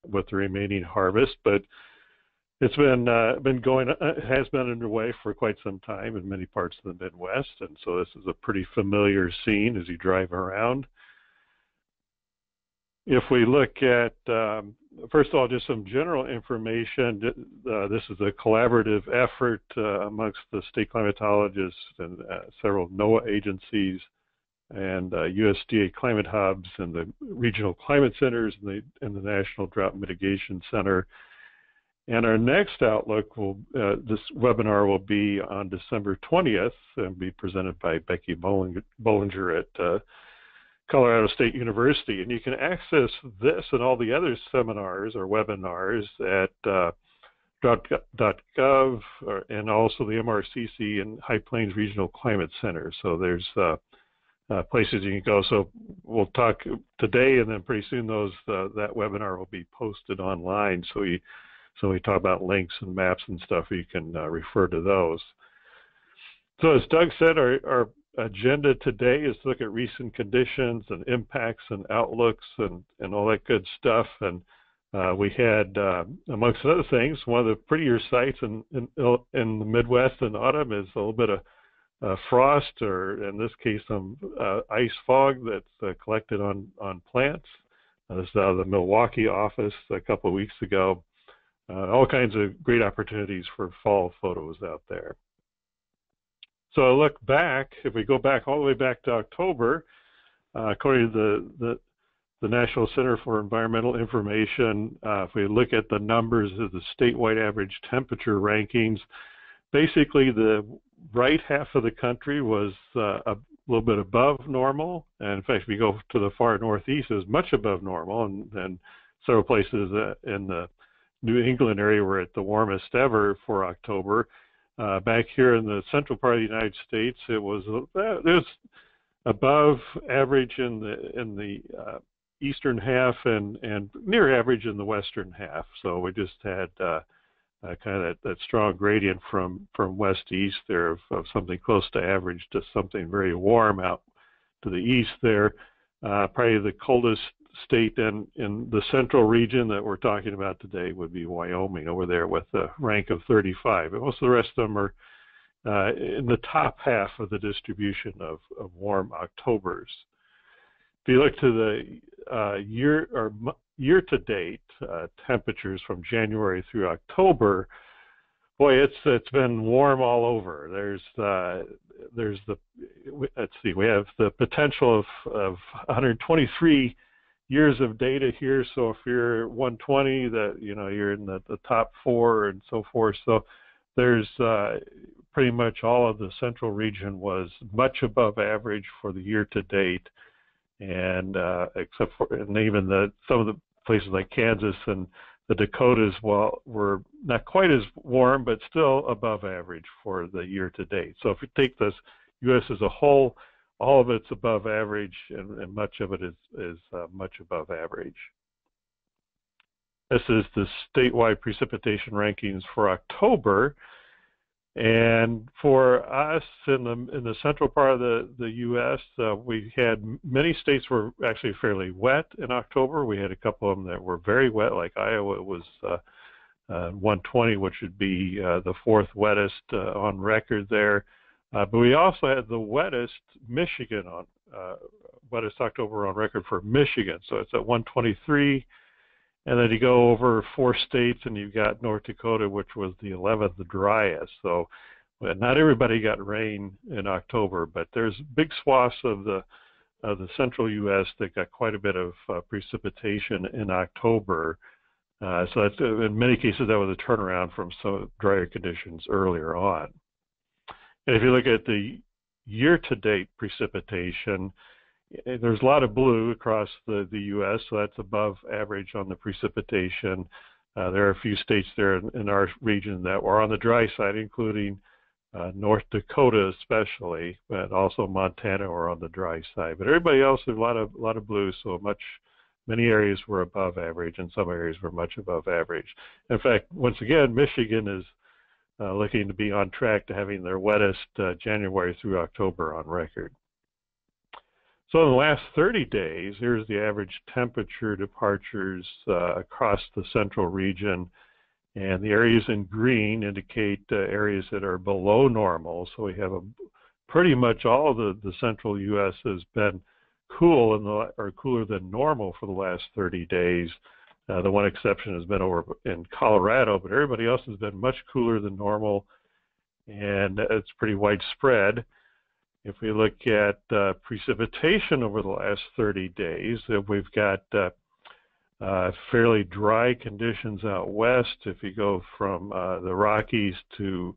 with the remaining harvest, but it's been going, has been underway for quite some time in many parts of the Midwest, and so this is a pretty familiar scene as you drive around. If we look at, first of all, just some general information, this is a collaborative effort amongst the state climatologists and several NOAA agencies and USDA climate hubs and the regional climate centers and the National Drought Mitigation Center. And our next outlook this webinar will be on December 20th and be presented by Becky Bollinger at Colorado State University. And you can access this and all the other seminars or webinars at drought.gov and also the MRCC and High Plains Regional Climate Center. So there's places you can go. So we'll talk today, and then pretty soon that webinar will be posted online. So we talk about links and maps and stuff. You can refer to those. So as Doug said, our agenda today is to look at recent conditions and impacts and outlooks and all that good stuff. And we had, amongst other things, one of the prettier sights in the Midwest in autumn is a little bit of frost, or in this case, some ice fog that's collected on plants. This is out of the Milwaukee office a couple of weeks ago. All kinds of great opportunities for fall photos out there. So I look back, if we go back all the way back to October, according to the National Center for Environmental Information, if we look at the numbers of the statewide average temperature rankings, basically the right half of the country was a little bit above normal. And in fact, if we go to the far northeast, it was much above normal, and several places in the New England area were at the warmest ever for October. Back here in the central part of the United States, it was above average in the eastern half and near average in the western half. So we just had kind of that strong gradient from west to east there of something close to average to something very warm out to the east there. Probably the coldest state in the central region that we're talking about today would be Wyoming, over there with a rank of 35. And most of the rest of them are in the top half of the distribution of warm Octobers. If you look to the year-to-date temperatures from January through October, boy, it's been warm all over. Let's see, we have the potential of 123 years of data here. So if you're 120, you're in the top 4 and so forth. So there's pretty much all of the central region was much above average for the year to date, and except for even some of the places like Kansas and the Dakotas, were not quite as warm, but still above average for the year to date. So if you take this U.S. as a whole, all of it's above average, and much of it is much above average. This is the statewide precipitation rankings for October, and for us in the central part of the U.S., we had many states were actually fairly wet in October. We had a couple of them that were very wet, like Iowa was 120, which would be the 4th wettest on record there. But we also had the wettest wettest October on record for Michigan. So it's at 123. And then you go over 4 states and you've got North Dakota, which was the 11th driest. So not everybody got rain in October, but there's big swaths of the central U.S. that got quite a bit of precipitation in October. So that's, in many cases, that was a turnaround from some drier conditions earlier on. And if you look at the year-to-date precipitation, there's a lot of blue across the U.S., so that's above average on the precipitation. There are a few states there in our region that were on the dry side, including North Dakota especially, but also Montana were on the dry side. But everybody else, there's a lot of blue, so many areas were above average, and some areas were much above average. In fact, once again, Michigan is looking to be on track to having their wettest January through October on record. So in the last 30 days, here's the average temperature departures across the central region. And the areas in green indicate areas that are below normal. So we have pretty much all of the central U.S. has been cool or cooler than normal for the last 30 days. The one exception has been over in Colorado, but everybody else has been much cooler than normal, and it's pretty widespread. If we look at precipitation over the last 30 days, we've got fairly dry conditions out west. If you go from the Rockies to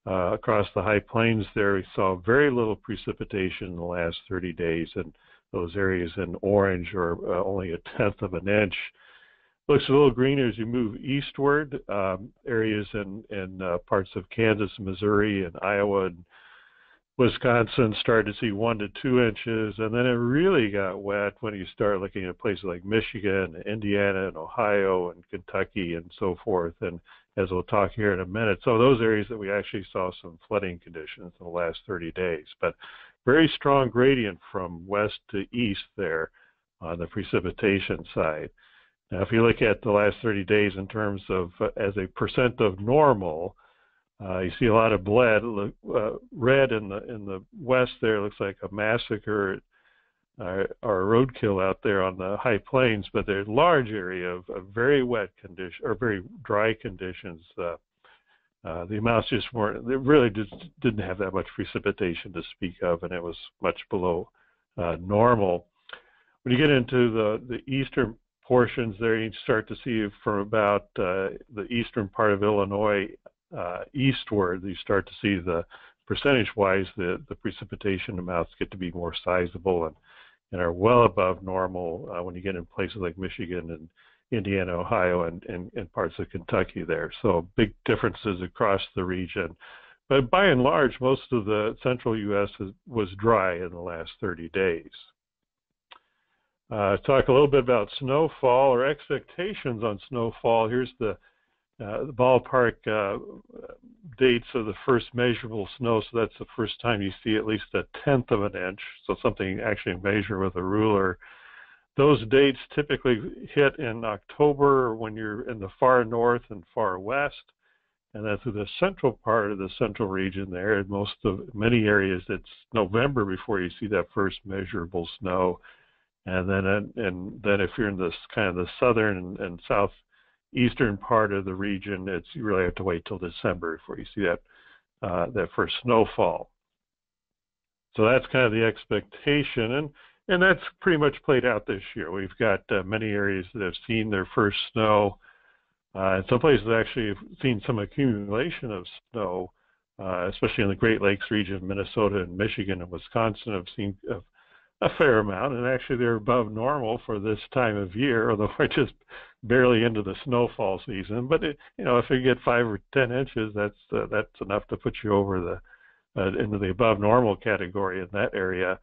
across the high plains there, we saw very little precipitation in the last 30 days, and those areas in orange are only 1/10 of an inch. Looks a little greener as you move eastward. Areas in parts of Kansas, Missouri, and Iowa, and Wisconsin started to see 1 to 2 inches, and then it really got wet when you start looking at places like Michigan, Indiana, and Ohio, and Kentucky, and so forth. And as we'll talk here in a minute, so those areas that we actually saw some flooding conditions in the last 30 days. But very strong gradient from west to east there on the precipitation side. Now, if you look at the last 30 days in terms of as a percent of normal, you see a lot of red in the west there. Looks like a massacre or roadkill out there on the high plains, but there's a large area of very wet condition or very dry conditions. The amounts just weren't. They really just didn't have that much precipitation to speak of, and it was much below normal. When you get into the eastern portions there, you start to see from about the eastern part of Illinois eastward, you start to see the percentage-wise, the precipitation amounts get to be more sizable and are well above normal when you get in places like Michigan and Indiana, Ohio, and parts of Kentucky there. So big differences across the region. But by and large, most of the central U.S. was dry in the last 30 days. Talk a little bit about snowfall or expectations on snowfall. Here's the ballpark dates of the first measurable snow. So that's the first time you see at least 1/10 of an inch. So something actually measured with a ruler. Those dates typically hit in October when you're in the far north and far west, and then through the central part of the central region there. In many areas, it's November before you see that first measurable snow. And then if you're in this kind of the southern and southeastern part of the region, you really have to wait till December before you see that first snowfall. So that's kind of the expectation, and that's pretty much played out this year. We've got many areas that have seen their first snow. And some places actually have seen some accumulation of snow, especially in the Great Lakes region. Minnesota and Michigan and Wisconsin have seen a fair amount, and actually they're above normal for this time of year, although we're just barely into the snowfall season. But if you get 5 or 10 inches, that's enough to put you over into the above normal category in that area.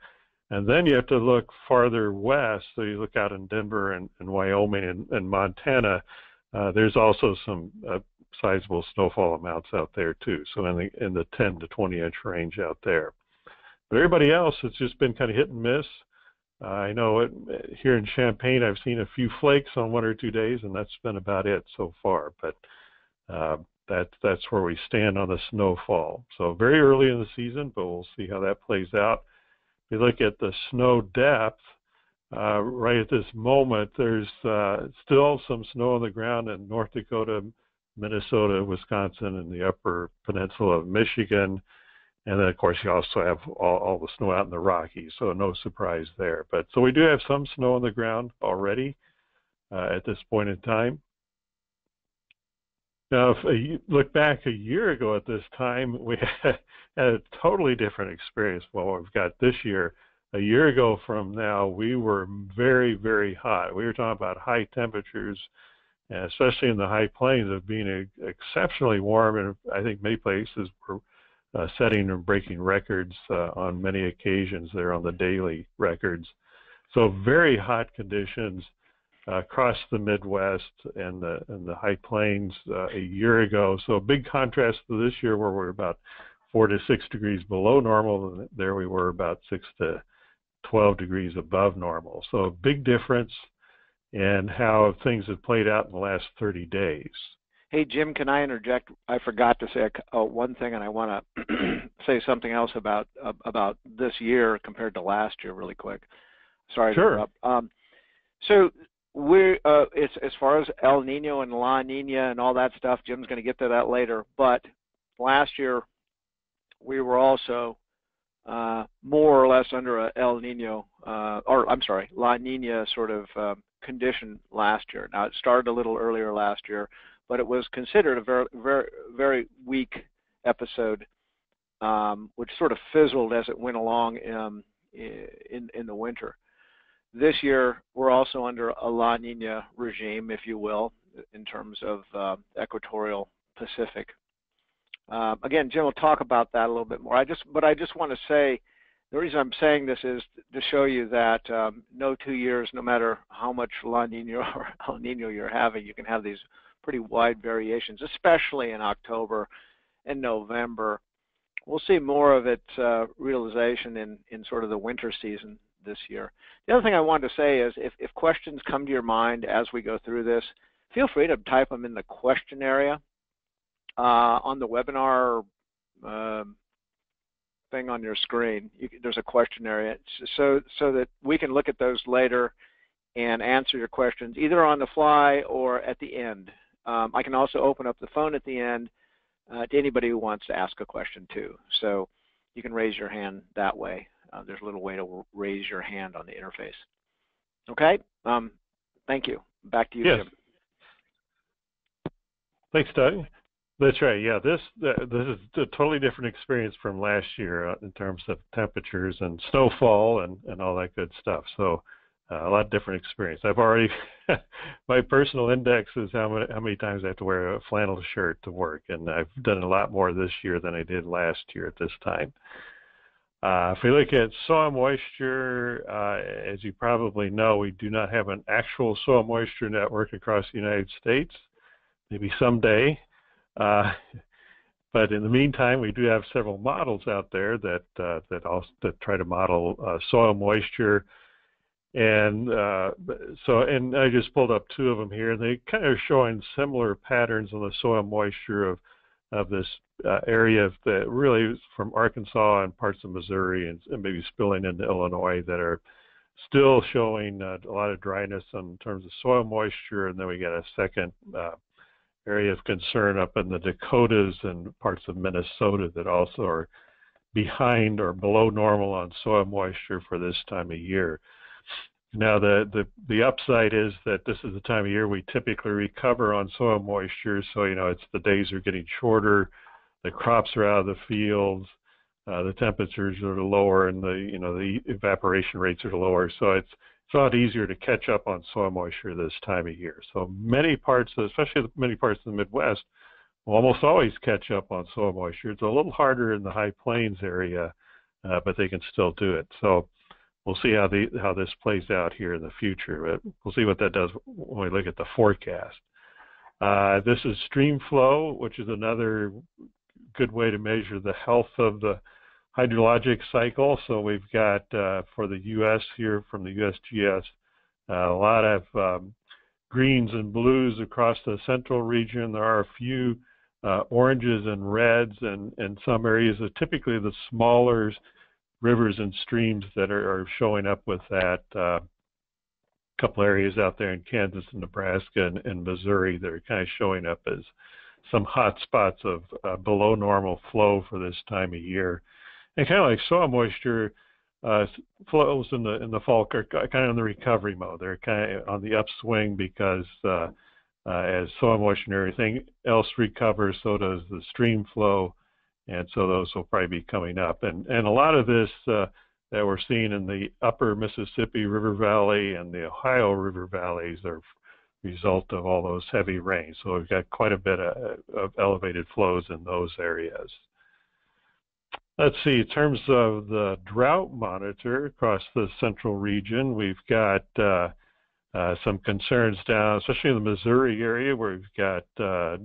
And then you have to look farther west. So you look out in Denver and Wyoming and Montana. There's also some sizable snowfall amounts out there too. So in the 10 to 20 inch range out there. But everybody else, it's just been kind of hit and miss. I know here in Champaign, I've seen a few flakes on 1 or 2 days, and that's been about it so far. But that's where we stand on the snowfall. So very early in the season, but we'll see how that plays out. If you look at the snow depth, right at this moment, there's still some snow on the ground in North Dakota, Minnesota, Wisconsin, and the upper peninsula of Michigan. And then, of course, you also have all the snow out in the Rockies, so no surprise there. But so we do have some snow on the ground already at this point in time. Now, if you look back a year ago at this time, we had a totally different experience from what we've got this year. A year ago from now, we were very, very hot. We were talking about high temperatures, and especially in the high plains, of being exceptionally warm, and I think many places were setting and breaking records on many occasions there on the daily records. So very hot conditions across the Midwest and the high plains a year ago. So a big contrast to this year, where we're about 4 to 6 degrees below normal, and there we were about 6 to 12 degrees above normal. So a big difference in how things have played out in the last 30 days. Hey, Jim, can I interject? I forgot to say one thing, and I want to say something else about this year compared to last year really quick. Sorry to interrupt. So we're as far as El Nino and La Nina and all that stuff, Jim's going to get to that later. But last year we were also more or less under a El Nino, or I'm sorry, La Nina sort of condition last year. Now it started a little earlier last year, but it was considered a very, very, very weak episode, which sort of fizzled as it went along in the winter. This year, we're also under a La Nina regime, if you will, in terms of equatorial Pacific. Again, Jim will talk about that a little bit more. I just want to say, the reason I'm saying this is to show you that no 2 years, no matter how much La Nina or El Nino you're having, you can have these pretty wide variations, especially in October and November. We'll see more of its realization in sort of the winter season this year. The other thing I wanted to say is if questions come to your mind as we go through this, feel free to type them in the question area on the webinar thing on your screen. There's a question area so that we can look at those later and answer your questions either on the fly or at the end. I can also open up the phone at the end to anybody who wants to ask a question too. So you can raise your hand that way. There's a little way to raise your hand on the interface. Okay? Thank you. Back to you, yes. Jim. Thanks, Doug. That's right. Yeah, this is a totally different experience from last year in terms of temperatures and snowfall and all that good stuff. So a lot different experience. I've already my personal index is how many times I have to wear a flannel shirt to work, and I've done a lot more this year than I did last year at this time. If we look at soil moisture, as you probably know, we do not have an actual soil moisture network across the United States. Maybe someday. But in the meantime, we do have several models out there that try to model soil moisture. And and I just pulled up two of them here. They kind of showing similar patterns on the soil moisture of this area that really is from Arkansas and parts of Missouri and maybe spilling into Illinois that are still showing a lot of dryness in terms of soil moisture. And then we got a second area of concern up in the Dakotas and parts of Minnesota that also are behind or below normal on soil moisture for this time of year. Now the upside is that this is the time of year we typically recover on soil moisture. So it's the days are getting shorter, the crops are out of the fields, the temperatures are lower, and the evaporation rates are lower. So it's a lot easier to catch up on soil moisture this time of year. So many parts, especially many parts of the Midwest, will almost always catch up on soil moisture. It's a little harder in the high plains area, but they can still do it. So we'll see how this plays out here in the future. But we'll see what that does when we look at the forecast. This is stream flow, which is another good way to measure the health of the hydrologic cycle. So we've got for the U.S. here from the USGS a lot of greens and blues across the central region. There are a few oranges and reds and some areas of typically the smaller rivers and streams that are showing up with that. A couple areas out there in Kansas and Nebraska and Missouri that are kind of showing up as some hot spots of below normal flow for this time of year. And kind of like soil moisture flows in the fall are kind of in the recovery mode. They're kind of on the upswing because as soil moisture and everything else recovers, so does the stream flow, and so those will probably be coming up. And a lot of this that we're seeing in the upper Mississippi River Valley and the Ohio River Valleys are result of all those heavy rains. So we've got quite a bit of elevated flows in those areas. Let's see, in terms of the drought monitor across the central region, we've got some concerns down, especially in the Missouri area, where we've got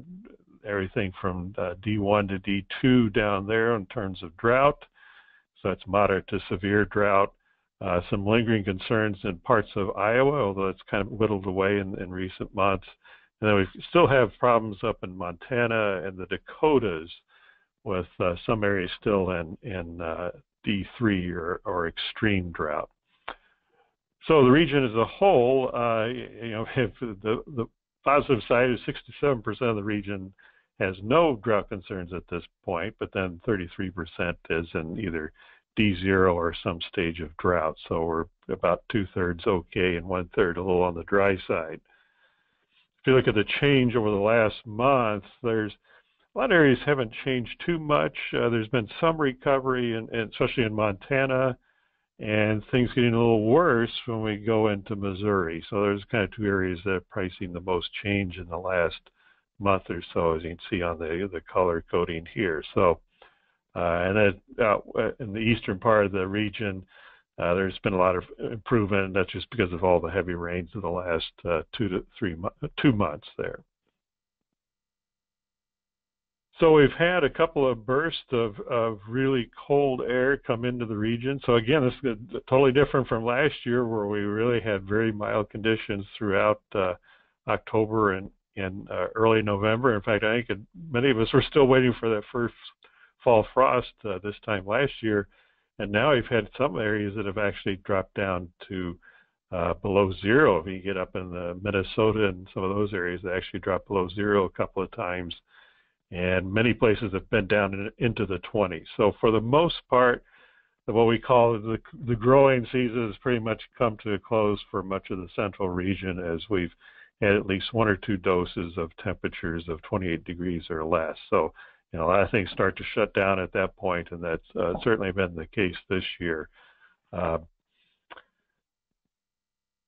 everything from D1 to D2 down there in terms of drought. So it's moderate to severe drought. some lingering concerns in parts of Iowa, although it's kind of whittled away in recent months. And then we still have problems up in Montana and the Dakotas, with some areas still in D3 or extreme drought. So the region as a whole, if the positive side is 67% of the region has no drought concerns at this point, but then 33% is in either D0 or some stage of drought. So we're about 2/3 okay and 1/3 a little on the dry side. If you look at the change over the last month, there's a lot of areas haven't changed too much. There's been some recovery, especially in Montana, and things getting a little worse when we go into Missouri. So there's kind of two areas that are pricing the most change in the last month or so, as you can see on the color coding here. So, and then in the eastern part of the region, there's been a lot of improvement, and that's just because of all the heavy rains of the last 2 months there. So we've had a couple of bursts of really cold air come into the region. So again, this is totally different from last year, where we really had very mild conditions throughout October and early November. In fact, I think many of us were still waiting for that first fall frost this time last year. And now we've had some areas that have actually dropped down to below zero. If you get up in the Minnesota and some of those areas, they actually dropped below zero a couple of times. And many places have been down into the 20s. So for the most part, what we call the growing season has pretty much come to a close for much of the central region, as we've had at least 1 or 2 doses of temperatures of 28 degrees or less. So, a lot of things start to shut down at that point, and that's certainly been the case this year.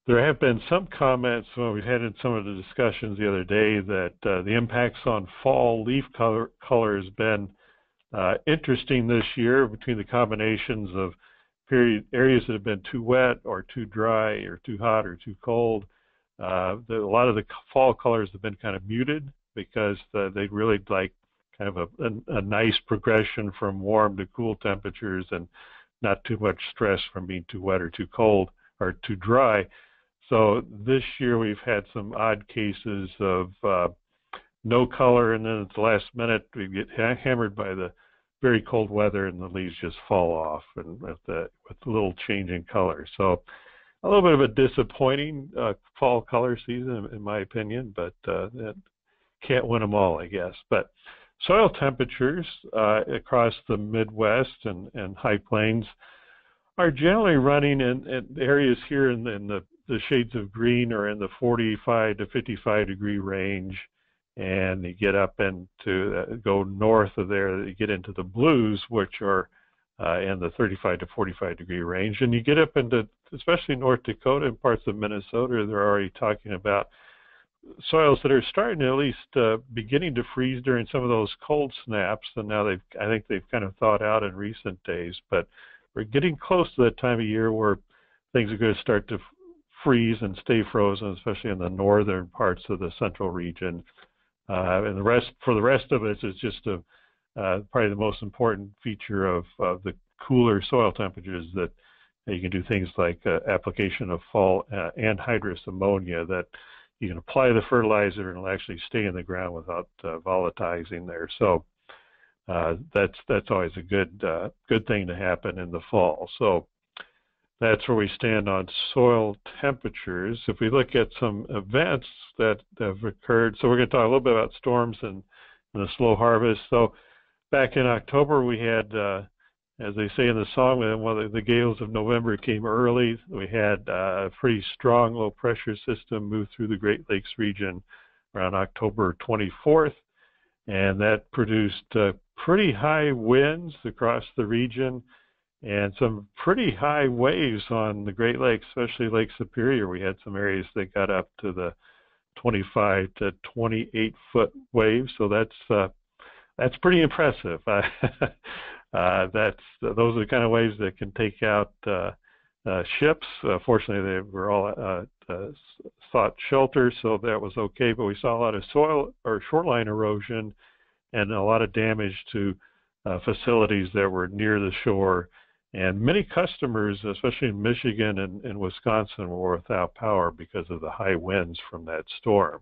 There have been some comments when we had in some of the discussions the other day that the impacts on fall leaf color has been interesting this year, between the combinations of areas that have been too wet or too dry or too hot or too cold. A lot of the fall colors have been kind of muted, because they really like kind of a nice progression from warm to cool temperatures, and not too much stress from being too wet or too cold or too dry. So this year we've had some odd cases of no color, and then at the last minute we get hammered by the very cold weather, and the leaves just fall off, and with a little change in color. So a little bit of a disappointing fall color season, in my opinion, but that can't win them all, I guess. But soil temperatures across the Midwest and High Plains are generally running in areas here in the shades of green, or in the 45 to 55 degree range, and you get up into go north of there, you get into the blues, which are in the 35 to 45 degree range, and you get up into especially North Dakota and parts of Minnesota. They're already talking about soils that are starting to at least beginning to freeze during some of those cold snaps, and now I think they've kind of thawed out in recent days, but we're getting close to that time of year where things are going to start to freeze and stay frozen, especially in the northern parts of the central region. And for the rest of us, it's just probably the most important feature of the cooler soil temperatures, that you can do things like application of fall anhydrous ammonia, that you can apply the fertilizer and it'll actually stay in the ground without volatilizing there. So that's always a good thing to happen in the fall. So that's where we stand on soil temperatures. If we look at some events that have occurred, so we're going to talk a little bit about storms and the slow harvest. So back in October, we had, as they say in the song, one of the gales of November came early. We had a pretty strong low pressure system move through the Great Lakes region around October 24th, and that produced pretty high winds across the region, and some pretty high waves on the Great Lakes, especially Lake Superior. We had some areas that got up to the 25 to 28 foot waves, so that's pretty impressive. Those are the kind of waves that can take out ships. Fortunately, they were all sought shelter, so that was okay. But we saw a lot of soil or shoreline erosion and a lot of damage to facilities that were near the shore, And many customers, especially in Michigan and Wisconsin, were without power because of the high winds from that storm.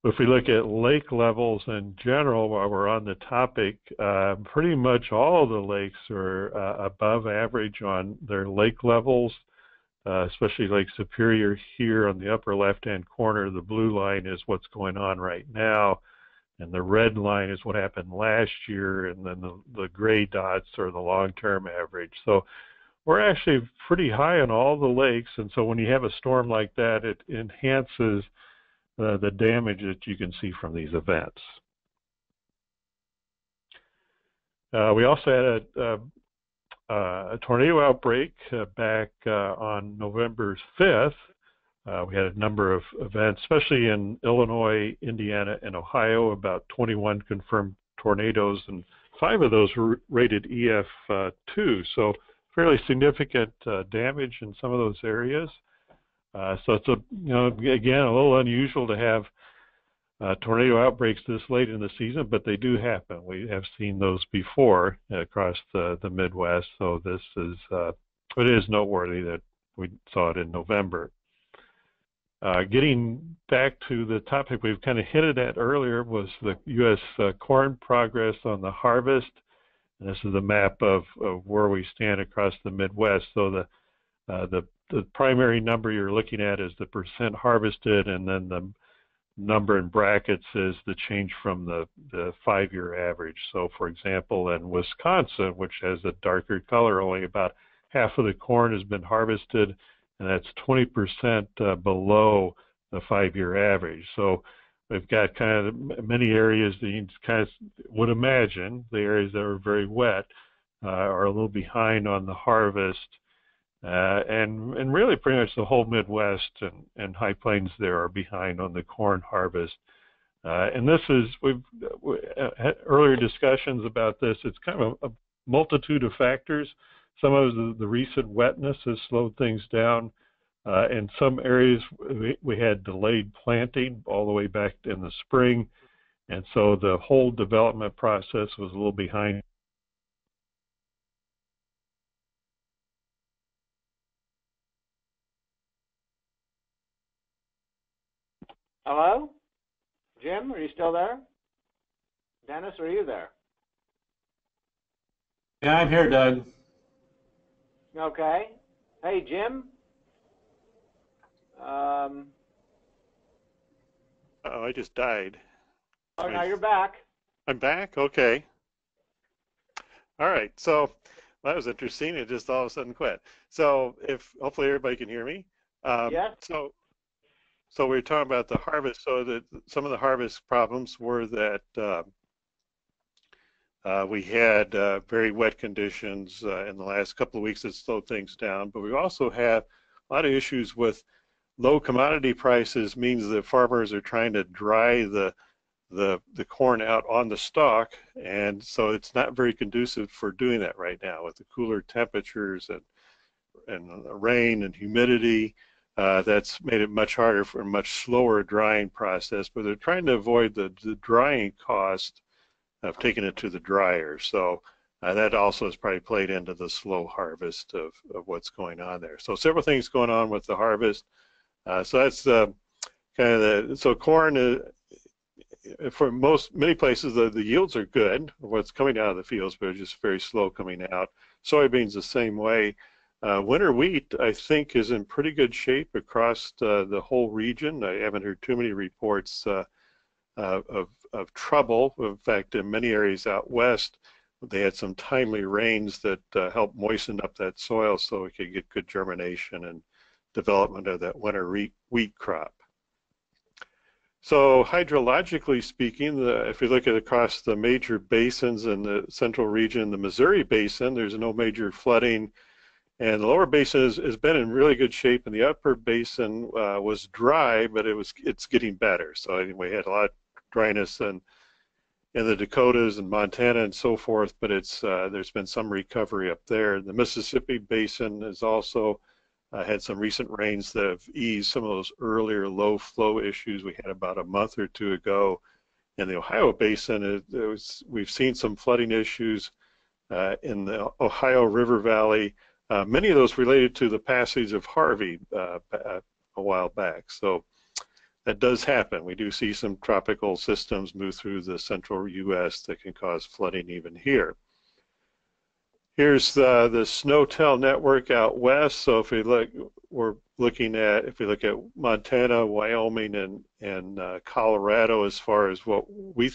If we look at lake levels in general, while we're on the topic, pretty much all the lakes are above average on their lake levels, especially Lake Superior here on the upper left-hand corner. The blue line is what's going on right now, and the red line is what happened last year, and then the gray dots are the long-term average. So we're actually pretty high on all the lakes, and so when you have a storm like that, it enhances the damage that you can see from these events. We also had a tornado outbreak back on November 5th. We had a number of events, especially in Illinois, Indiana, and Ohio, about 21 confirmed tornadoes, and 5 of those were rated EF2, so fairly significant damage in some of those areas. So it's again, a little unusual to have tornado outbreaks this late in the season, but they do happen. We have seen those before across the Midwest, so this is it is noteworthy that we saw it in November. Getting back to the topic we've kind of hinted at earlier was the U.S. corn progress on the harvest. And this is a map of where we stand across the Midwest. So the primary number you're looking at is the percent harvested, and then the number in brackets is the change from the 5-year average. So for example, in Wisconsin, which has a darker color, only about half of the corn has been harvested, and that's 20% below the 5-year average. So we've got kind of many areas that you kind of would imagine, the areas that are very wet are a little behind on the harvest. And really pretty much the whole Midwest and High Plains there are behind on the corn harvest. And this is, we've had earlier discussions about this. It's kind of a multitude of factors. Some of the recent wetness has slowed things down. In some areas, we had delayed planting all the way back in the spring. And so the whole development process was a little behind. Hello? Jim, are you still there? Dennis, are you there? Yeah, I'm here, Doug. Okay. Hey, Jim? Oh, I just died. Oh, now you're back. I'm back? Okay. All right. So that was interesting. It just all of a sudden quit. So hopefully everybody can hear me. Yes. So we were talking about the harvest. So that some of the harvest problems were that we had very wet conditions in the last couple of weeks that slowed things down. But we also have a lot of issues with low commodity prices. Means that farmers are trying to dry the corn out on the stalk, and so it's not very conducive for doing that right now with the cooler temperatures and rain and humidity. That's made it much harder for a much slower drying process, but they're trying to avoid the drying cost of taking it to the dryer. So that also has probably played into the slow harvest of what's going on there. So several things going on with the harvest. So that's so corn, for many places, the yields are good, what's coming out of the fields, but it's just very slow coming out. Soybeans the same way. Winter wheat, I think, is in pretty good shape across the whole region. I haven't heard too many reports of trouble. In fact, in many areas out west, they had some timely rains that helped moisten up that soil so we could get good germination and development of that winter wheat crop. So hydrologically speaking, if you look at across the major basins in the central region, the Missouri Basin, there's no major flooding. And the lower basin has been in really good shape, and the upper basin was dry, but it's getting better. So we had a lot of dryness in the Dakotas and Montana and so forth, but there's been some recovery up there. The Mississippi Basin has also had some recent rains that have eased some of those earlier low flow issues we had about a month or two ago. In the Ohio Basin, we've seen some flooding issues in the Ohio River Valley. Many of those related to the passage of Harvey a while back. So that does happen. We do see some tropical systems move through the central U.S. that can cause flooding even here. Here's the SNOWTEL network out west. So if we look, if we look at Montana, Wyoming, and Colorado as far as what we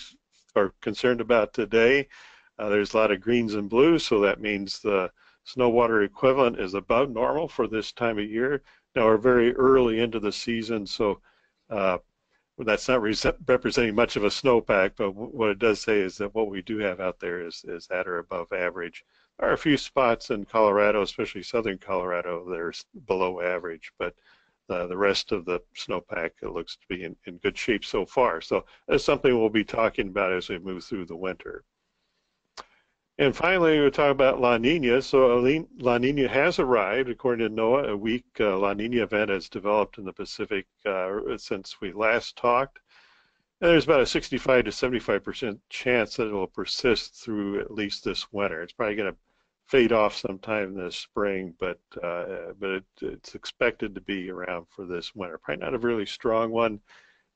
are concerned about today, there's a lot of greens and blues, so that means the snow water equivalent is above normal for this time of year. Now we're very early into the season, so that's not representing much of a snowpack, but what it does say is that what we do have out there is at or above average. There are a few spots in Colorado, especially southern Colorado, that are below average, but the rest of the snowpack looks to be in good shape so far. So that's something we'll be talking about as we move through the winter. And finally, we'll talk about La Nina. So La Nina has arrived. According to NOAA, a weak La Nina event has developed in the Pacific since we last talked. And there's about a 65 to 75% chance that it will persist through at least this winter. It's probably going to fade off sometime this spring, but it's expected to be around for this winter. Probably not a really strong one,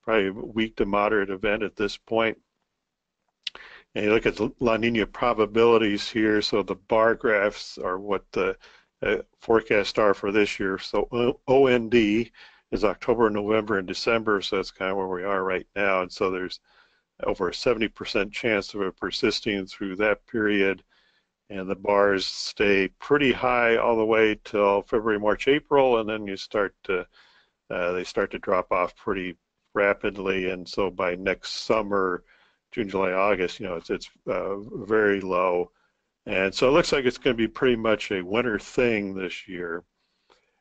probably a weak to moderate event at this point. And you look at the La Nina probabilities here, so the bar graphs are what the forecasts are for this year. So OND is October, November, and December, so that's kind of where we are right now. And so there's over a 70% chance of it persisting through that period. And the bars stay pretty high all the way till February, March, April, and then you start to they start to drop off pretty rapidly. And so by next summer, June, July, August, it's very low. And so it looks like it's going to be pretty much a winter thing this year.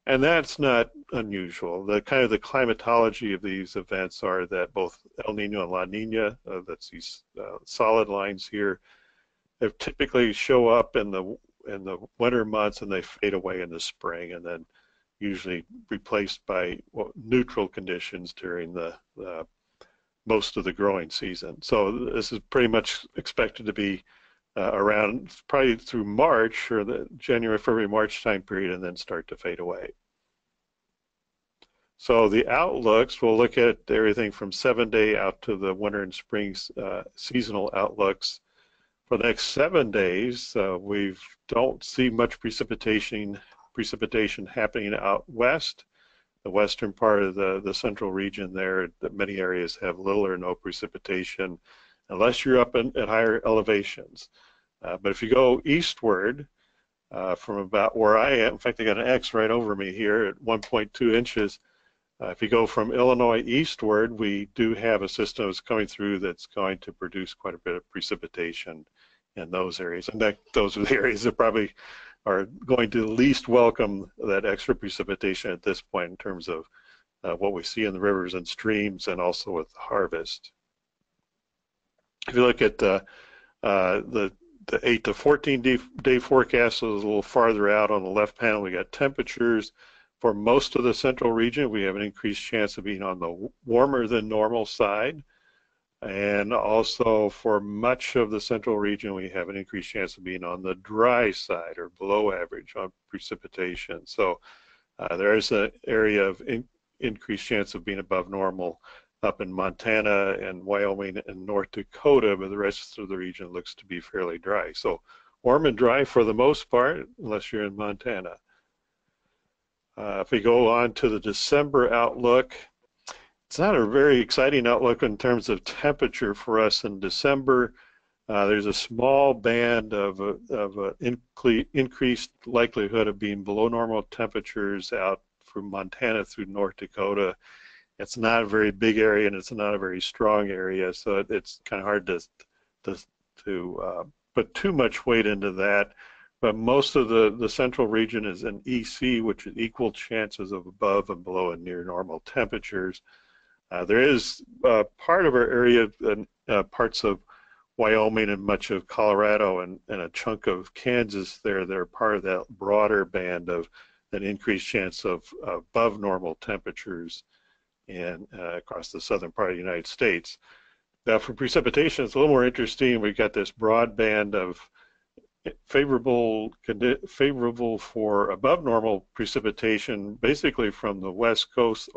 And that's not unusual. The kind of the climatology of these events are that both El Nino and La Nina, that's these solid lines here, they typically show up in the winter months and they fade away in the spring, and then usually replaced by neutral conditions during the most of the growing season. So this is pretty much expected to be around probably through March, or the January, February, March time period, and then start to fade away. So the outlooks, we'll look at everything from 7-day out to the winter and spring seasonal outlooks. For the next 7 days, we don't see much precipitation happening out west. The western part of the central region there, that many areas have little or no precipitation unless you're up at higher elevations. But if you go eastward from about where I am, in fact, I got an X right over me here at 1.2 inches. If you go from Illinois eastward, we do have a system that's coming through that's going to produce quite a bit of precipitation in those areas. And those are the areas that probably are going to least welcome that extra precipitation at this point in terms of what we see in the rivers and streams, and also with the harvest. If you look at the 8 to 14 day forecast, so a little farther out on the left panel, we got temperatures. For most of the central region, we have an increased chance of being on the warmer than normal side. And also for much of the central region, we have an increased chance of being on the dry side or below average on precipitation. So there is an area of increased chance of being above normal up in Montana and Wyoming and North Dakota, but the rest of the region looks to be fairly dry. So warm and dry for the most part, unless you're in Montana. If we go on to the December outlook, it's not a very exciting outlook in terms of temperature for us in December. There's a small band of increased likelihood of being below normal temperatures out from Montana through North Dakota. It's not a very big area and it's not a very strong area, so it's kind of hard to put too much weight into that. But most of the central region is in EC, which is equal chances of above and below and near normal temperatures. There is part of our area, parts of Wyoming and much of Colorado and a chunk of Kansas there that are part of that broader band of an increased chance of above normal temperatures across the southern part of the United States. Now for precipitation, it's a little more interesting. We've got this broad band of favorable for above normal precipitation, basically from the west coast,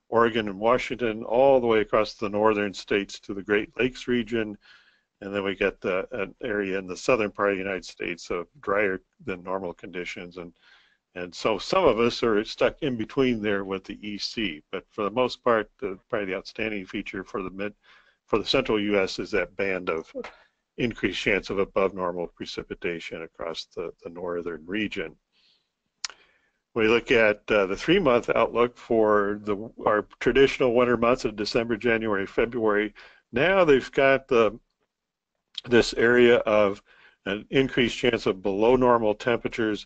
Oregon and Washington, all the way across the northern states to the Great Lakes region. And then we get an area in the southern part of the United States of drier than normal conditions. And so some of us are stuck in between there with the EC. But for the most part, probably the outstanding feature for the central U.S. is that band of increased chance of above normal precipitation across the northern region. We look at the 3-month outlook for our traditional winter months of December, January, February. Now they've got this area of an increased chance of below normal temperatures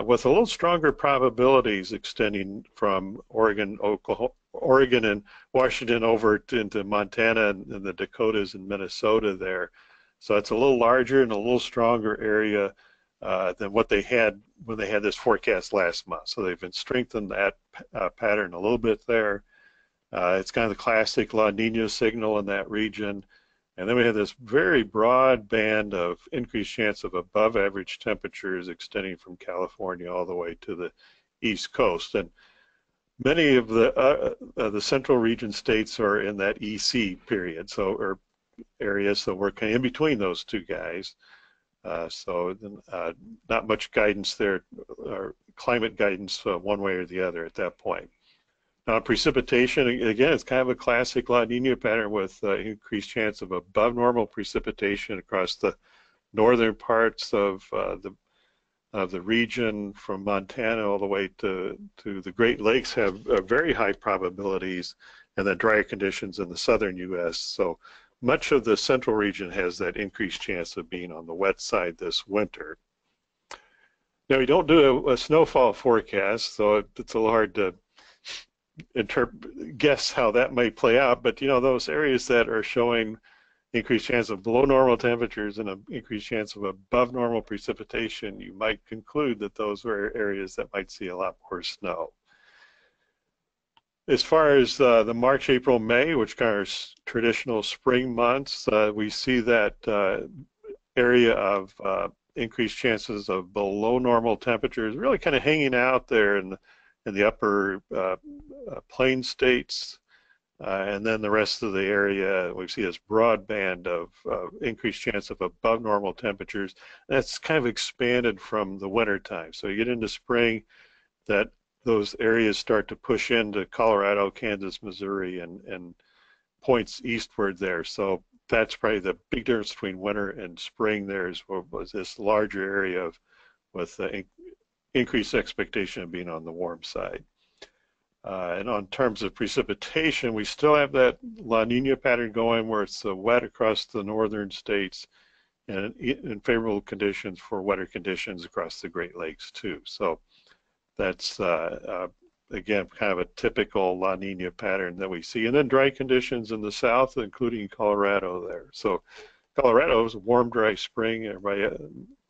with a little stronger probabilities extending from Oregon and Washington over into Montana and the Dakotas and Minnesota there. So it's a little larger and a little stronger area than what they had when they had this forecast last month. So they've been strengthened that pattern a little bit there. It's kind of the classic La Nina signal in that region. And then we have this very broad band of increased chance of above average temperatures extending from California all the way to the East Coast. And many of the central region states are in that EC period, or areas, so we're kind of in between those two guys. So not much guidance there, or climate guidance one way or the other at that point. Now, precipitation, again, it's kind of a classic La Nina pattern with increased chance of above normal precipitation across the northern parts of the region from Montana all the way to the Great Lakes have very high probabilities, and then drier conditions in the southern U.S. So much of the central region has that increased chance of being on the wet side this winter. Now, we don't do a snowfall forecast, so it's a little hard to guess how that might play out, but those areas that are showing increased chance of below normal temperatures and an increased chance of above normal precipitation, you might conclude that those are areas that might see a lot more snow. As far as the March, April, May, which are traditional spring months, we see that area of increased chances of below normal temperatures really kind of hanging out there in the upper plain states, and then the rest of the area we see this broad band of increased chance of above normal temperatures. That's kind of expanded from the winter time. So you get into spring, that those areas start to push into Colorado, Kansas, Missouri, and points eastward there. So that's probably the big difference between winter and spring. Was this larger area with increased expectation of being on the warm side. And on terms of precipitation, we still have that La Nina pattern going where it's wet across the northern states and in favorable conditions for wetter conditions across the Great Lakes too. So that's, again, kind of a typical La Nina pattern that we see. And then dry conditions in the south, including Colorado there. So Colorado is a warm, dry spring.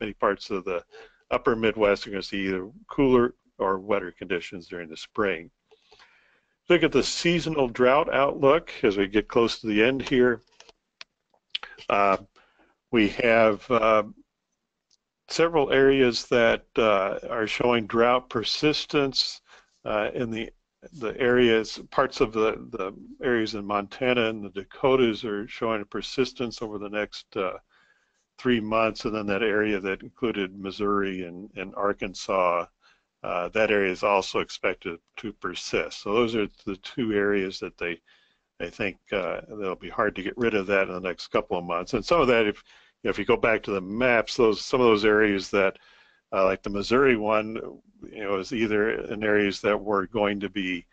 Many parts of the upper Midwest are going to see either cooler or wetter conditions during the spring. Look at the seasonal drought outlook as we get close to the end here. We have several areas that are showing drought persistence in the areas, parts of the areas in Montana and the Dakotas are showing a persistence over the next 3 months, and then that area that included Missouri and Arkansas, that area is also expected to persist. So those are the two areas that they think they'll be hard to get rid of that in the next couple of months. And some of that, if you go back to the maps, some of those areas that, like the Missouri one, is either in areas that were going to be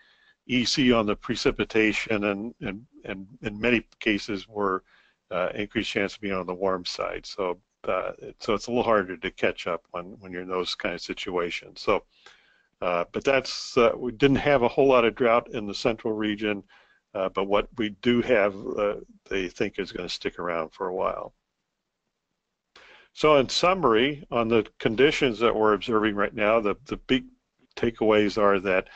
EC on the precipitation, and in many cases were increased chance of being on the warm side. So it's a little harder to catch up when you're in those kind of situations. So, but that's we didn't have a whole lot of drought in the central region, but what we do have, they think is going to stick around for a while. So in summary, on the conditions that we're observing right now, the big takeaways are that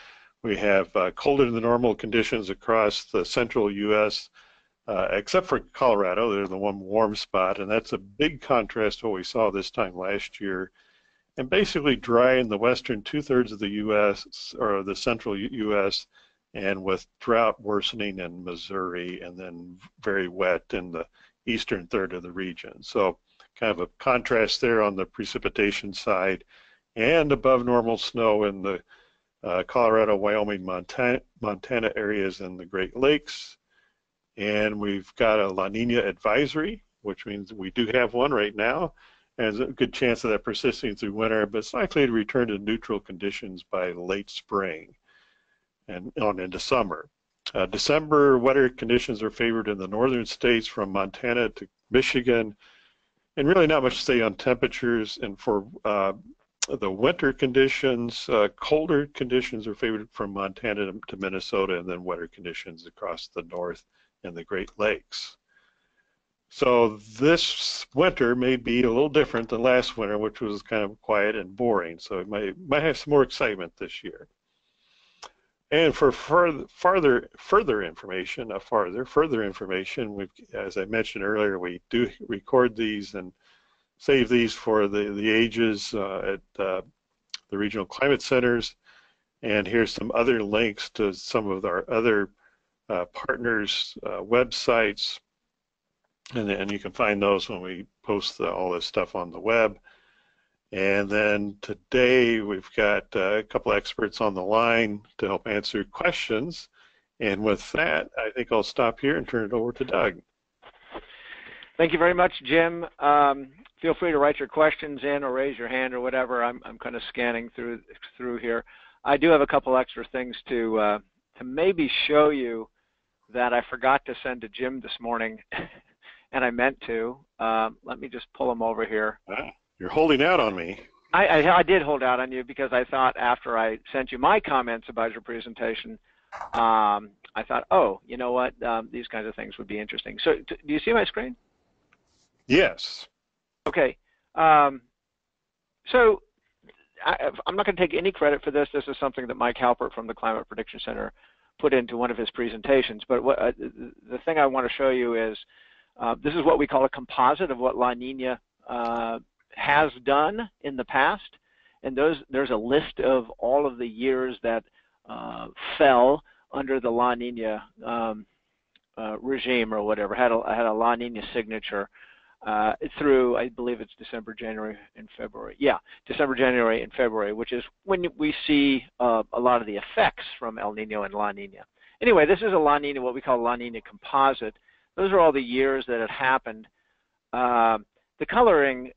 we have colder than normal conditions across the central U.S., except for Colorado. They're the one warm spot, and that's a big contrast to what we saw this time last year. And basically dry in the western two-thirds of the U.S. or the central U.S., and with drought worsening in Missouri, and then very wet in the eastern third of the region. So kind of a contrast there on the precipitation side, and above normal snow in the Colorado, Wyoming, Montana areas and the Great Lakes. And we've got a La Nina advisory, which means we do have one right now. And there's a good chance of that persisting through winter, but it's likely to return to neutral conditions by late spring and on into summer. December wetter conditions are favored in the northern states from Montana to Michigan, and really not much to say on temperatures. And for the winter conditions, colder conditions are favored from Montana to Minnesota, and then wetter conditions across the north and the Great Lakes. So this winter may be a little different than last winter, which was kind of quiet and boring. So it might have some more excitement this year. And for further information, we've, as I mentioned earlier, we do record these and save these for the ages at the regional climate centers. And here's some other links to some of our other partners' websites. And you can find those when we post all this stuff on the web. And then today we've got a couple experts on the line to help answer questions. And with that, I think I'll stop here and turn it over to Doug. Thank you very much, Jim. Feel free to write your questions in or raise your hand or whatever. I'm kind of scanning through here. I do have a couple extra things to maybe show you that I forgot to send to Jim this morning, and I meant to. Let me just pull them over here. You're holding out on me. I did hold out on you because I thought after I sent you my comments about your presentation, I thought, oh, you know what, these kinds of things would be interesting. So do you see my screen? Yes. Okay. So I'm not going to take any credit for this. This is something that Mike Halpert from the Climate Prediction Center put into one of his presentations. But the thing I want to show you is this is what we call a composite of what La Nina has done in the past, and there's a list of all of the years that fell under the La Nina regime or whatever, had a La Nina signature through, I believe it's December, January, and February. Yeah, December, January, and February, which is when we see a lot of the effects from El Nino and La Nina. Anyway, this is a La Nina, what we call La Nina composite. Those are all the years that it happened. The coloring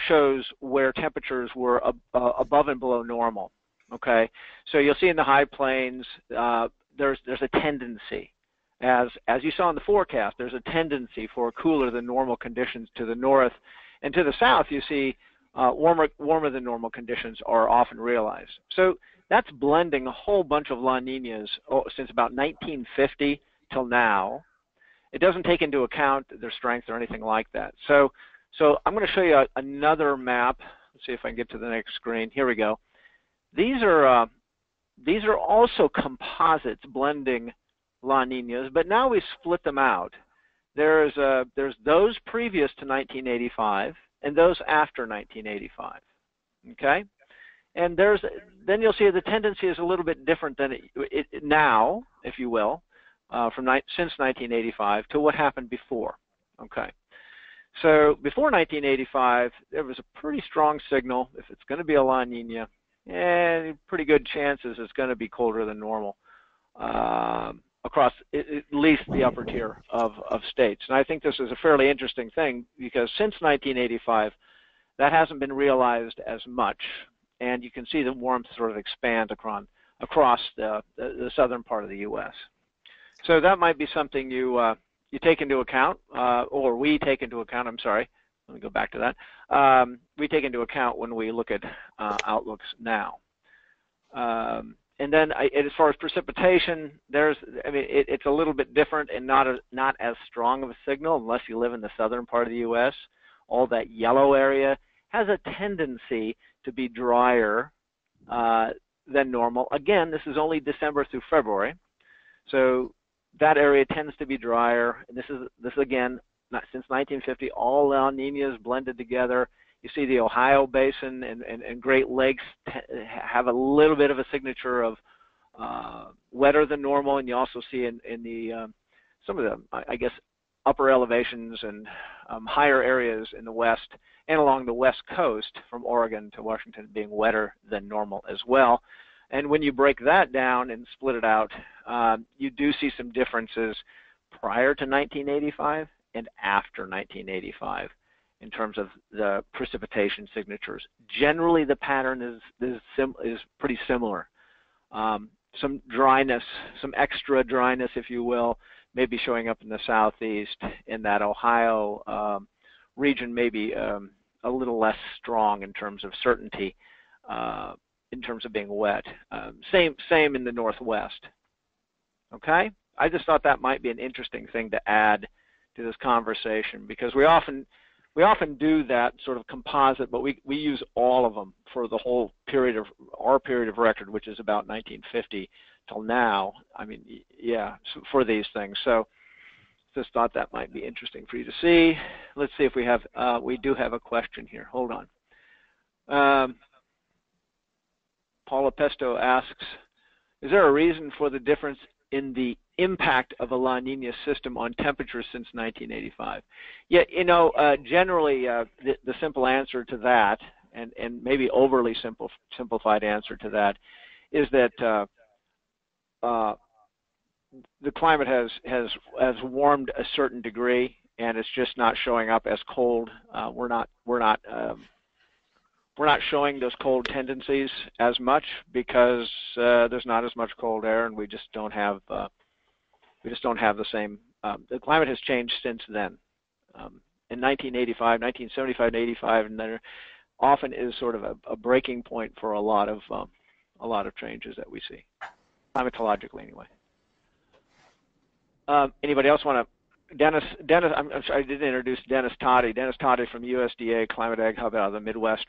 shows where temperatures were above and below normal. Okay, so you'll see in the high plains there's a tendency, as you saw in the forecast, there's a tendency for cooler than normal conditions to the north, and to the south you see warmer than normal conditions are often realized. So that's blending a whole bunch of La Ninas since about 1950 till now. It doesn't take into account their strength or anything like that. So I'm going to show you another map. Let's see if I can get to the next screen. Here we go. These are also composites blending La Ninas, but now we split them out. There's those previous to 1985 and those after 1985. Okay, and then you'll see the tendency is a little bit different than it now, if you will, since 1985 to what happened before. Okay. So before 1985, there was a pretty strong signal. If it's going to be a La Nina, and pretty good chances it's going to be colder than normal across at least the upper tier of states. And I think this is a fairly interesting thing because since 1985, that hasn't been realized as much. And you can see the warmth sort of expand across the southern part of the U.S. So that might be something you take into account, or we take into account, I'm sorry, let me go back to that. We take into account when we look at outlooks now. And then as far as precipitation, it's a little bit different and not as strong of a signal unless you live in the southern part of the U.S. All that yellow area has a tendency to be drier than normal. Again, this is only December through February. So that area tends to be drier. And this is again, not since 1950, all La Niñas blended together. You see the Ohio Basin and Great Lakes have a little bit of a signature of wetter than normal, and you also see in the some of the, I guess, upper elevations and higher areas in the west and along the west coast from Oregon to Washington being wetter than normal as well. And when you break that down and split it out, you do see some differences prior to 1985 and after 1985 in terms of the precipitation signatures. Generally, the pattern is pretty similar. Some dryness, some extra dryness, if you will, may be showing up in the southeast. In that Ohio region, maybe a little less strong in terms of certainty, in terms of being wet. Same in the northwest. Okay, I just thought that might be an interesting thing to add to this conversation, because we often do that sort of composite, but we use all of them for the whole period of our period of record, which is about 1950 till now. I mean, yeah, for these things. So just thought that might be interesting for you to see. Let's see if we have we do have a question here. Hold on. Paula Pesto asks, is there a reason for the difference in the impact of a La Nina system on temperatures since 1985? Yeah, you know, generally the simple answer to that, and maybe overly simplified answer to that, is that the climate has warmed a certain degree, and it's just not showing up as cold. We're not showing those cold tendencies as much because there's not as much cold air, and we just don't have the same. The climate has changed since then. In 1985, 1975 to 85, and there often is sort of a breaking point for a lot of changes that we see, climatologically anyway. Anybody else want to? Dennis, I'm sorry, I didn't introduce Dennis Toddy. Dennis Toddy from USDA Climate Ag Hub out of the Midwest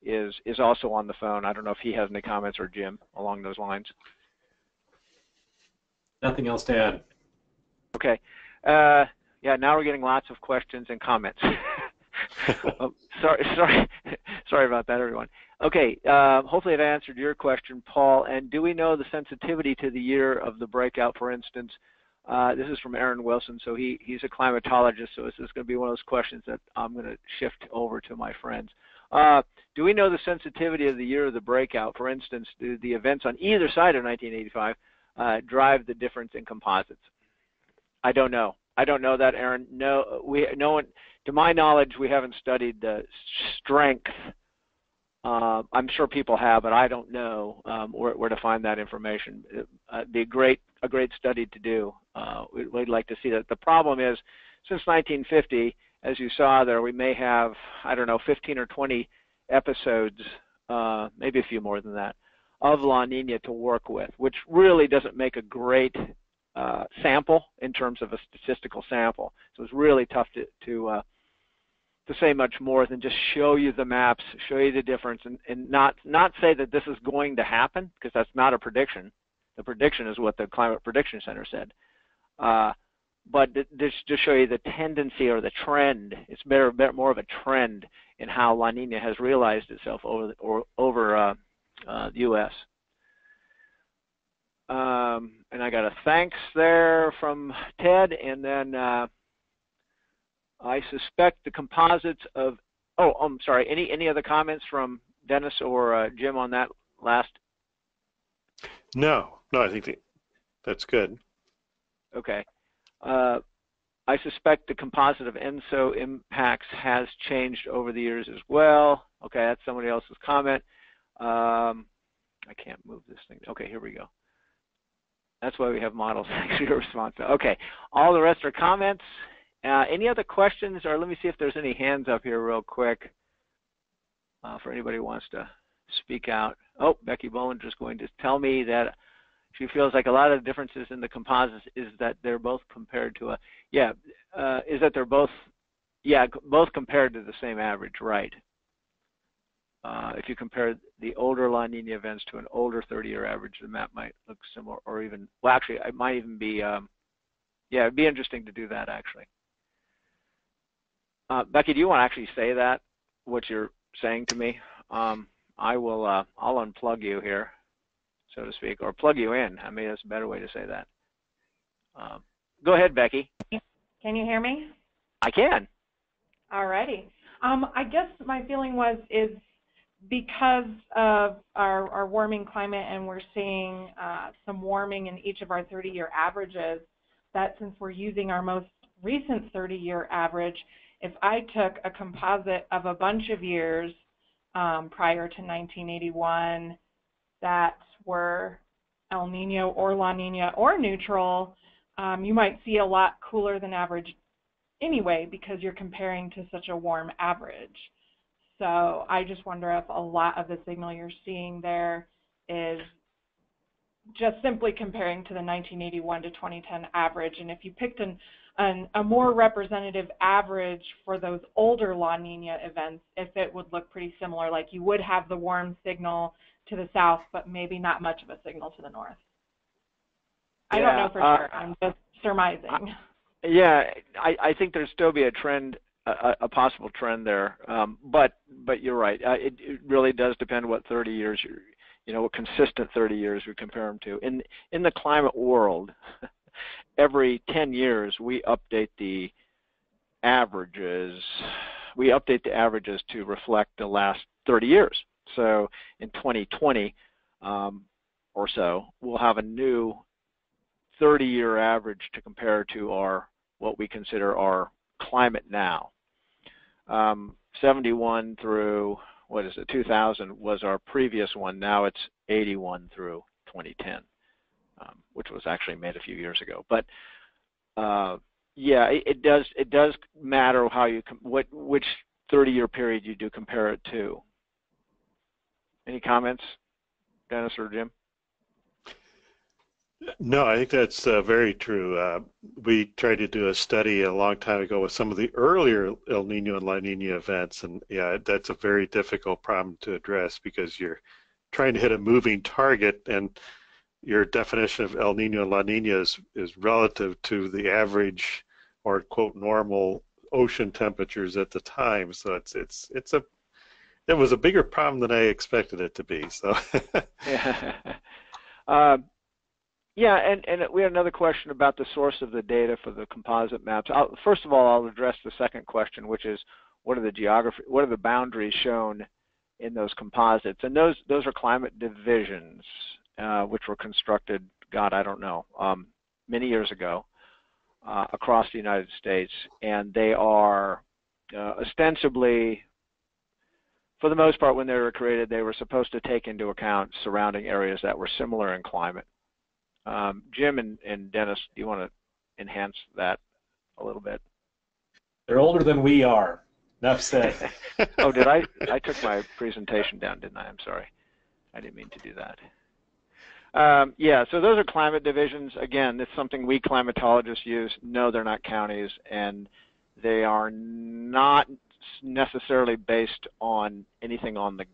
is also on the phone. I don't know if he has any comments, or Jim along those lines. Nothing else to add. Okay. Yeah, now we're getting lots of questions and comments. Oh, sorry about that, everyone. Okay, hopefully it answered your question, Paul. And do we know the sensitivity to the year of the breakout, for instance? This is from Aaron Wilson, so he's a climatologist, so this is going to be one of those questions that I'm going to shift over to my friends. Do we know the sensitivity of the year of the breakout? For instance, do the events on either side of 1985 drive the difference in composites? I don't know. I don't know that, Aaron. No one, to my knowledge, we haven't studied the strength. I'm sure people have, but I don't know where to find that information. It'd be a great study to do. We'd like to see that. The problem is, since 1950, as you saw there, we may have, I don't know, 15 or 20 episodes, maybe a few more than that, of La Nina to work with, which really doesn't make a great sample in terms of a statistical sample. So it's really tough to say much more than just show you the maps, show you the difference, and not say that this is going to happen, because that's not a prediction. The prediction is what the Climate Prediction Center said. But just show you the tendency or the trend. It's a bit more of a trend in how La Nina has realized itself over the U.S. And I got a thanks there from Ted, and then I suspect the composites of, I'm sorry, any other comments from Dennis or Jim on that last? No, I think that's good. Okay. I suspect the composite of ENSO impacts has changed over the years as well. Okay, that's somebody else's comment. I can't move this thing. Okay, here we go. That's why we have models. Thanks for your response. Okay, all the rest are comments. Any other questions? Or let me see if there's any hands up here real quick for anybody who wants to speak out. Oh, Becky Bollinger is going to tell me that she feels like a lot of the differences in the composites is that they're both compared to both compared to the same average, right? if you compare the older La Nina events to an older 30-year average, the map might look similar, or even, well, actually, it might even be, yeah, it'd be interesting to do that, actually. Becky, do you want to actually say that, what you're saying to me? I'll unplug you here, so to speak, or plug you in. I mean, that's a better way to say that. Go ahead, Becky. Can you hear me? I can. All righty. I guess my feeling is because of our warming climate, and we're seeing some warming in each of our 30-year averages, that since we're using our most recent 30-year average, if I took a composite of a bunch of years prior to 1981 that were El Nino or La Nina or neutral, you might see a lot cooler than average anyway, because you're comparing to such a warm average. So I just wonder if a lot of the signal you're seeing there is just simply comparing to the 1981 to 2010 average, and if you picked a more representative average for those older La Nina events, if it would look pretty similar, like you would have the warm signal to the south, but maybe not much of a signal to the north. I don't know for sure. I'm just surmising. Yeah, I think there'd still be a trend, a possible trend there. But you're right. It really does depend what 30 years what consistent 30 years we compare them to. In the climate world, every 10 years we update the averages. We update the averages to reflect the last 30 years. So in 2020 or so, we'll have a new 30-year average to compare to what we consider our climate now. 71 through 2000 was our previous one. Now it's 81 through 2010, which was actually made a few years ago. But yeah, it does matter how you which 30-year period you do compare it to. Any comments, Dennis or Jim? No, I think that's very true. We tried to do a study a long time ago with some of the earlier El Nino and La Nina events, and yeah, that's a very difficult problem to address because you're trying to hit a moving target, and your definition of El Nino and La Nina is relative to the average or quote normal ocean temperatures at the time. So it was a bigger problem than I expected it to be. So. Yeah, and we had another question about the source of the data for the composite maps. First of all, I'll address the second question, which is what are the boundaries shown in those composites? And those are climate divisions, which were constructed, God, I don't know, many years ago across the United States, and they are ostensibly, for the most part, when they were created, they were supposed to take into account surrounding areas that were similar in climate. Jim and Dennis, do you want to enhance that a little bit? They're older than we are. Enough said. Oh, did I? I took my presentation down, didn't I? I'm sorry. I didn't mean to do that. Yeah, so those are climate divisions. Again, it's something we climatologists use. No, they're not counties, and they are not necessarily based on anything on the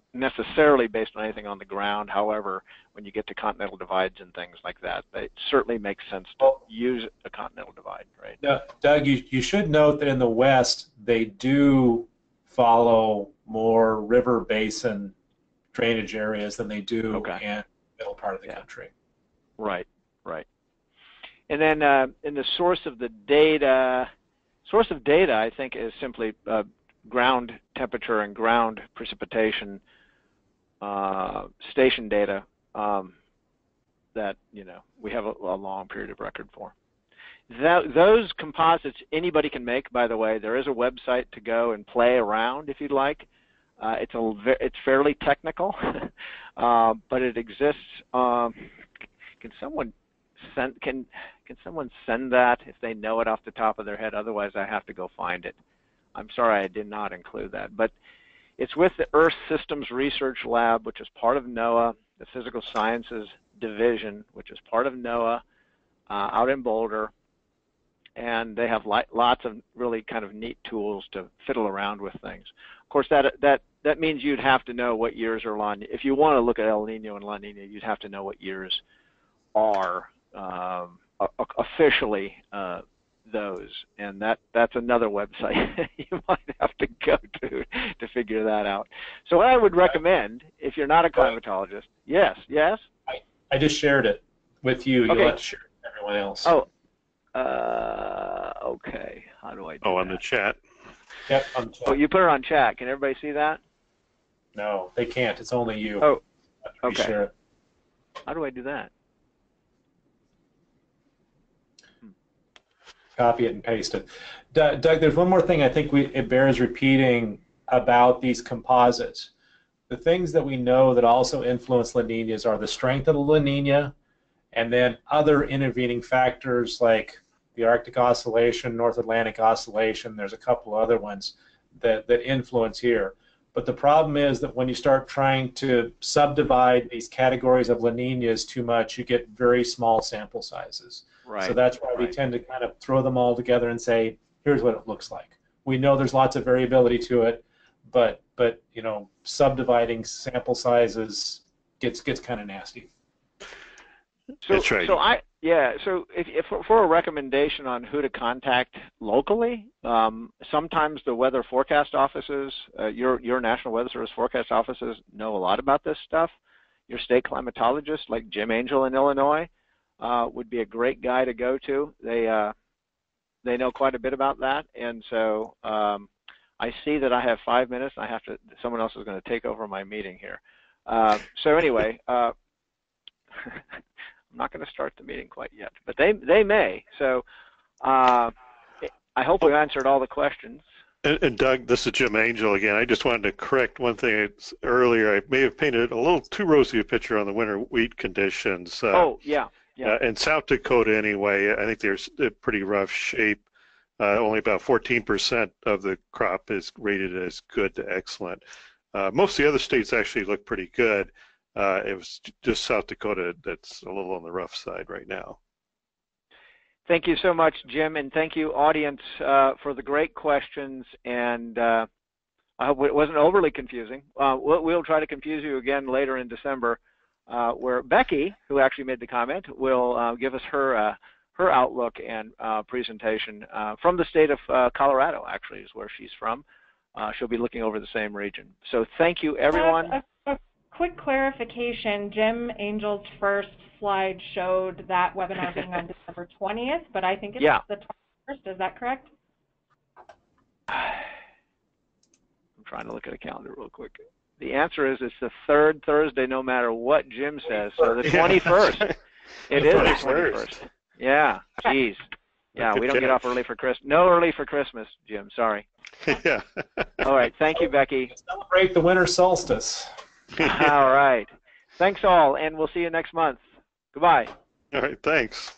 ground. However, when you get to continental divides and things like that, it certainly makes sense to use a continental divide, right? Now, Doug, you should note that in the West they do follow more river basin drainage areas than they do in the middle part of the country. Right. And then in the source of the data, I think is simply ground temperature and ground precipitation station data that we have a long period of record for. Those composites anybody can make, by the way. There is a website to go and play around if you'd like. It's fairly technical, but it exists. Can someone send that if they know it off the top of their head? Otherwise, I have to go find it. I'm sorry I did not include that, but it's with the Earth Systems Research Lab, which is part of NOAA, the Physical Sciences Division, which is part of NOAA, out in Boulder, and they have lots of really kind of neat tools to fiddle around with things. Of course, that that means you'd have to know what years are La Nina. If you want to look at El Nino and La Nina, you'd have to know what years are officially those, and that's another website you might have to go to figure that out. So what I would recommend, if you're not a climatologist, yes. I just shared it with you. Okay. You'll have to share it with everyone else. Oh, okay. How do I do on that? the chat. Yep, on chat. Oh, you put it on chat. Can everybody see that? No, they can't. It's only you. Oh, okay. Share it. How do I do that? Copy it and paste it. Doug, there's one more thing I think it bears repeating about these composites. The things that we know that also influence La Ninas are the strength of the La Nina, and then other intervening factors like the Arctic Oscillation, North Atlantic Oscillation. There's a couple other ones that influence here. But the problem is that when you start trying to subdivide these categories of La Ninas too much, you get very small sample sizes. Right. So that's why we tend to kind of throw them all together and say, here's what it looks like. We know there's lots of variability to it, but you know, subdividing sample sizes gets kind of nasty. That's right. So if for a recommendation on who to contact locally, sometimes the weather forecast offices, your National Weather Service forecast offices know a lot about this stuff. Your state climatologist, like Jim Angel in Illinois, would be a great guy to go to. They know quite a bit about that, and so I see that I have 5 minutes. Someone else is going to take over my meeting here. So anyway. I'm not going to start the meeting quite yet, but they may. So I hope we answered all the questions. And Doug, this is Jim Angel again. I just wanted to correct one thing earlier. I may have painted a little too rosy a picture on the winter wheat conditions. Yeah. In South Dakota, anyway, I think there's a pretty rough shape. Only about 14% of the crop is rated as good to excellent. Most of the other states actually look pretty good. It was just South Dakota that's a little on the rough side right now. Thank you so much, Jim, and thank you, audience, for the great questions. And I hope it wasn't overly confusing. We'll try to confuse you again later in December, where Becky, who actually made the comment, will give us her outlook and presentation from the state of Colorado. Actually, is where she's from. She'll be looking over the same region. So thank you, everyone. Quick clarification, Jim Angel's first slide showed that webinar being on December 20th, but I think it's the 21st. Is that correct? I'm trying to look at a calendar real quick. The answer is it's the third Thursday no matter what Jim says, so the 21st. It is the 21st. Yeah, geez. Yeah, we don't get off early for Christmas. No early for Christmas, Jim, sorry. Yeah. All right, thank you, Becky. Celebrate the winter solstice. All right. Thanks all, and we'll see you next month. Goodbye. All right, thanks.